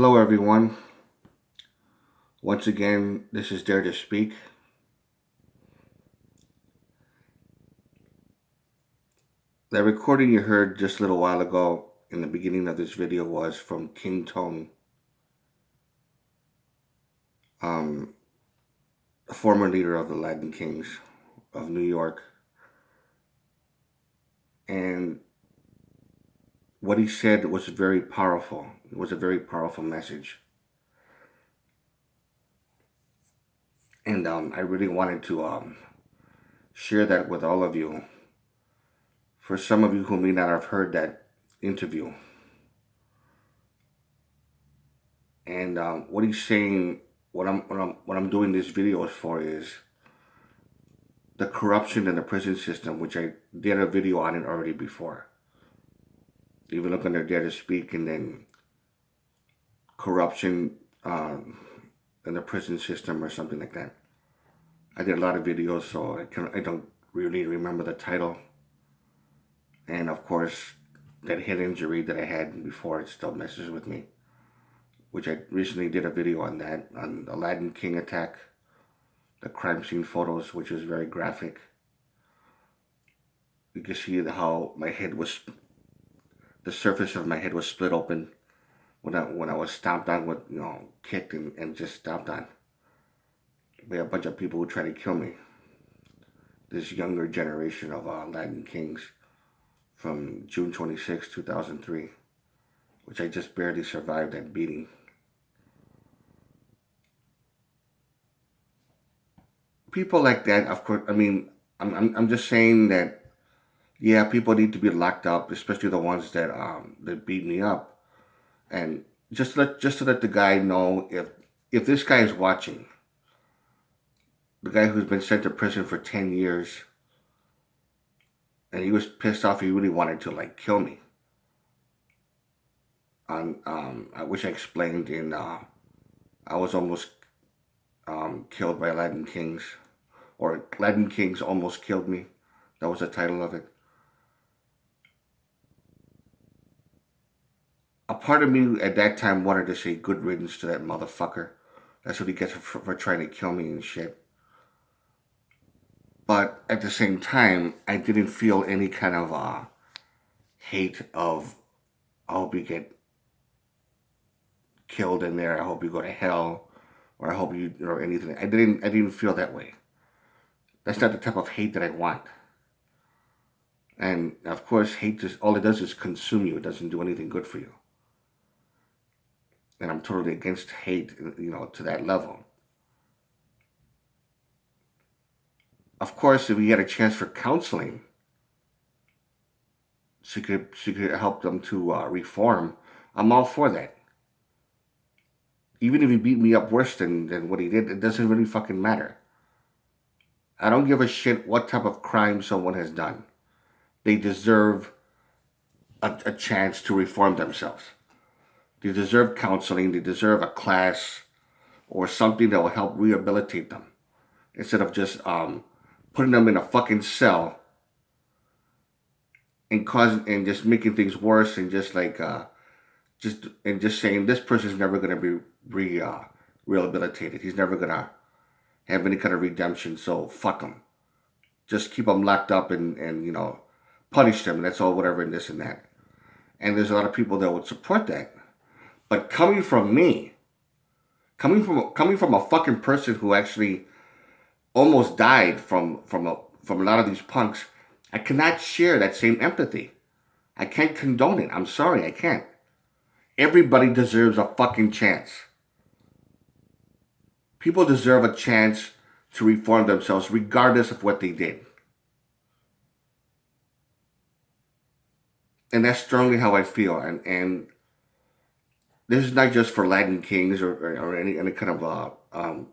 Hello, everyone. Once again, this is Dare to Speak. The recording you heard just a little while ago in the beginning of this video was from King Tone, um, a former leader of the Latin Kings of New York. And what he said was very powerful. It was a very powerful message. And I really wanted to share that with all of you. For some of you who may not have heard that interview. And what he's saying, what I'm doing this video for is the corruption in the prison system, which I did a video on it already before. You can look under Dare to Speak, and then corruption in the prison system or something like that. I did a lot of videos, so I don't really remember the title. And of course, that head injury that I had before, it still messes with me. Which I recently did a video on that, on the Latin King attack, the crime scene photos, which is very graphic. You can see how my head was, the surface of my head was split open when I was stomped on, with kicked and just stomped on by a bunch of people who tried to kill me. This younger generation of Latin Kings from June 26, 2003, which I just barely survived that beating. People like that, of course. I mean, I'm just saying that, yeah, people need to be locked up, especially the ones that beat me up, and just to let the guy know, if this guy is watching, the guy who's been sent to prison for 10 years, and he was pissed off, he really wanted to like kill me. On which I explained in I was almost killed by Latin Kings, or Latin Kings almost killed me. That was the title of it. A part of me at that time wanted to say good riddance to that motherfucker. That's what he gets for trying to kill me and shit. But at the same time, I didn't feel any kind of hate of, I hope you get killed in there, I hope you go to hell, or I hope you, or anything. I didn't feel that way. That's not the type of hate that I want. And of course, hate just, all it does is consume you. It doesn't do anything good for you. And I'm totally against hate, to that level. Of course, if we had a chance for counseling, she could help them to reform, I'm all for that. Even if he beat me up worse than what he did, it doesn't really fucking matter. I don't give a shit what type of crime someone has done. They deserve a chance to reform themselves. They deserve counseling. They deserve a class or something that will help rehabilitate them, instead of just putting them in a fucking cell and just making things worse, and just like just saying this person's never gonna be rehabilitated. He's never gonna have any kind of redemption. So fuck him. Just keep them locked up and punish them. And that's all, whatever, and this and that. And there's a lot of people that would support that. But coming from me, coming from a fucking person who actually almost died from a lot of these punks, I cannot share that same empathy. I can't condone it. I'm sorry, I can't. Everybody deserves a fucking chance. People deserve a chance to reform themselves regardless of what they did. And that's strongly how I feel. And this is not just for Latin Kings or any kind of um,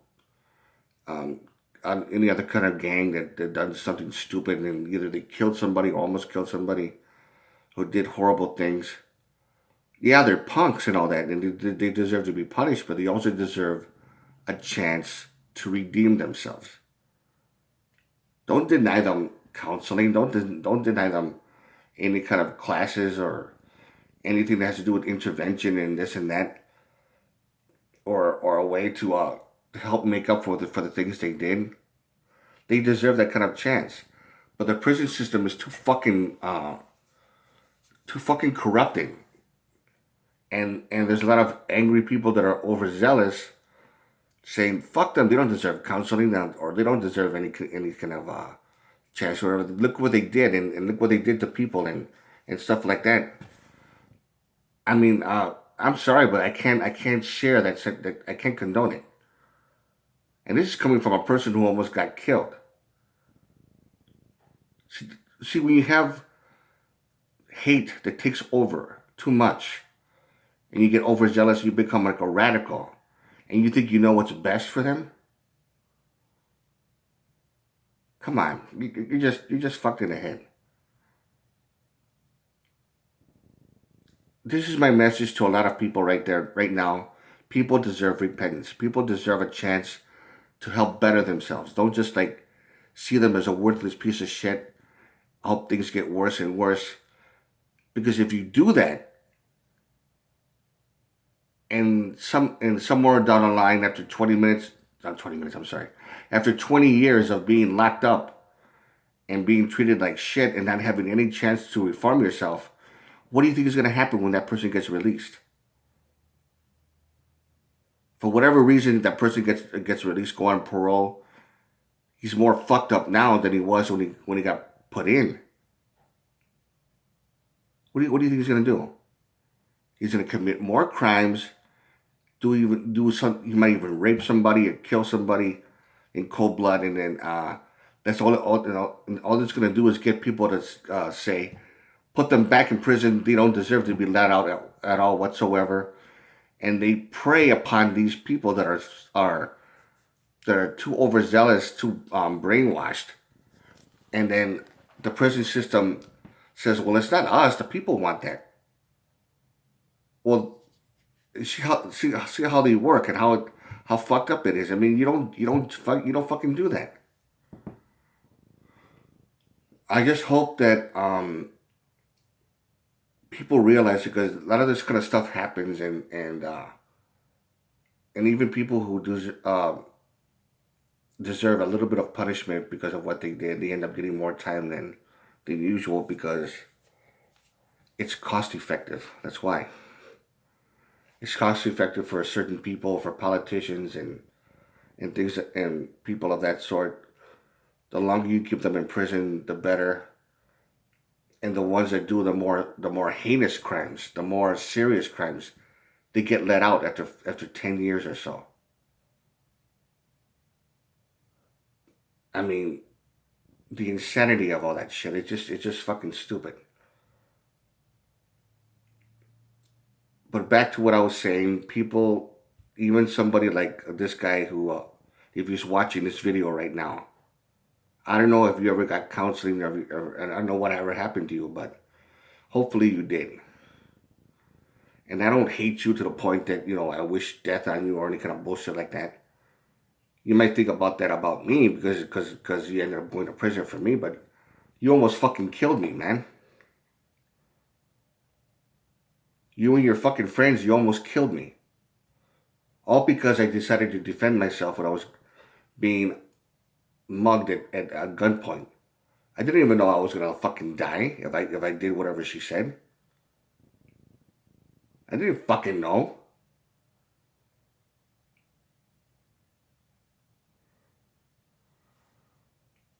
any other kind of gang that done something stupid, and either they killed somebody or almost killed somebody who did horrible things. Yeah, they're punks and all that, and they deserve to be punished, but they also deserve a chance to redeem themselves. Don't deny them counseling. Don't deny them any kind of classes or anything that has to do with intervention and this and that. or a way to help make up for the things they did. They deserve that kind of chance. But the prison system is too fucking corrupted. And there's a lot of angry people that are overzealous saying fuck them, they don't deserve counseling or they don't deserve any kind of chance or whatever. Look what they did and look what they did to people and stuff like that. I mean, I'm sorry, but I can't share that I can't condone it. And this is coming from a person who almost got killed. See, see, when you have hate that takes over too much, and you get overzealous, you become like a radical, and you think you know what's best for them. Come on, you're just fucked in the head. This is my message to a lot of people right there, right now. People deserve repentance. People deserve a chance to help better themselves. Don't just like see them as a worthless piece of shit. Hope things get worse and worse. Because if you do that, and somewhere down the line, after 20 minutes, not 20 minutes, I'm sorry, after 20 years of being locked up and being treated like shit and not having any chance to reform yourself, what do you think is going to happen when that person gets released? For whatever reason, that person gets released, go on parole. He's more fucked up now than he was when he got put in. What do you think he's gonna do? He's gonna commit more crimes. Do some? He might even rape somebody or kill somebody in cold blood, and then that's all it's gonna do is get people to say, put them back in prison. They don't deserve to be let out at all whatsoever, and they prey upon these people that are too overzealous, too brainwashed, and then the prison system says, "Well, it's not us. The people want that." Well, see how they work and how fucked up it is. I mean, you don't fucking do that. I just hope that people realize because a lot of this kind of stuff happens and even people who do deserve a little bit of punishment because of what they did, they end up getting more time than usual because it's cost effective. That's why. It's cost effective for certain people, for politicians and things and people of that sort. The longer you keep them in prison, the better. And the ones that do the more heinous crimes, the more serious crimes, they get let out after 10 years or so. I mean, the insanity of all that shit. It's just fucking stupid. But back to what I was saying, people, even somebody like this guy who, if he's watching this video right now, I don't know if you ever got counseling and I don't know whatever happened to you, but hopefully you did. And I don't hate you to the point that, I wish death on you or any kind of bullshit like that. You might think about that about me because you ended up going to prison for me, but you almost fucking killed me, man. You and your fucking friends, you almost killed me. All because I decided to defend myself when I was being mugged at gunpoint. I didn't even know I was gonna fucking die if I did whatever she said. I didn't fucking know.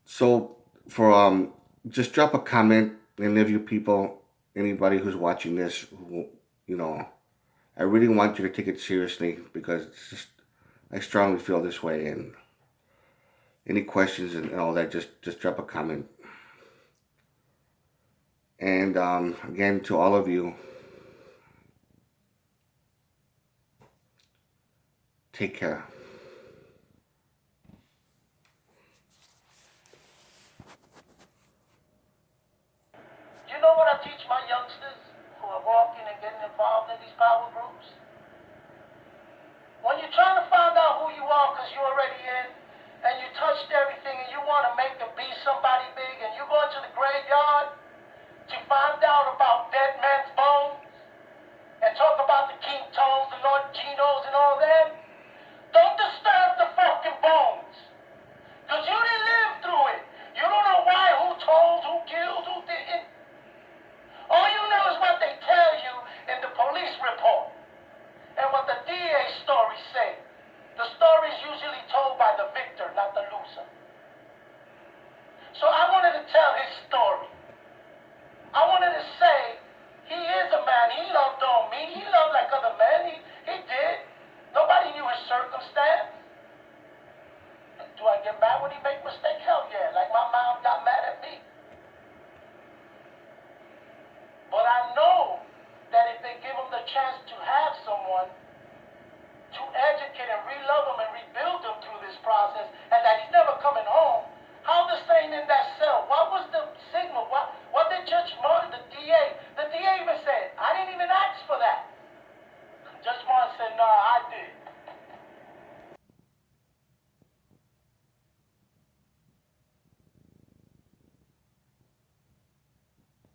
So for just drop a comment, any of you people, anybody who's watching this, who you know, I really want you to take it seriously because it's just I strongly feel this way. And any questions and all that, just drop a comment. And again, to all of you, take care. You know what I teach my youngsters who are walking and getting involved in these power groups?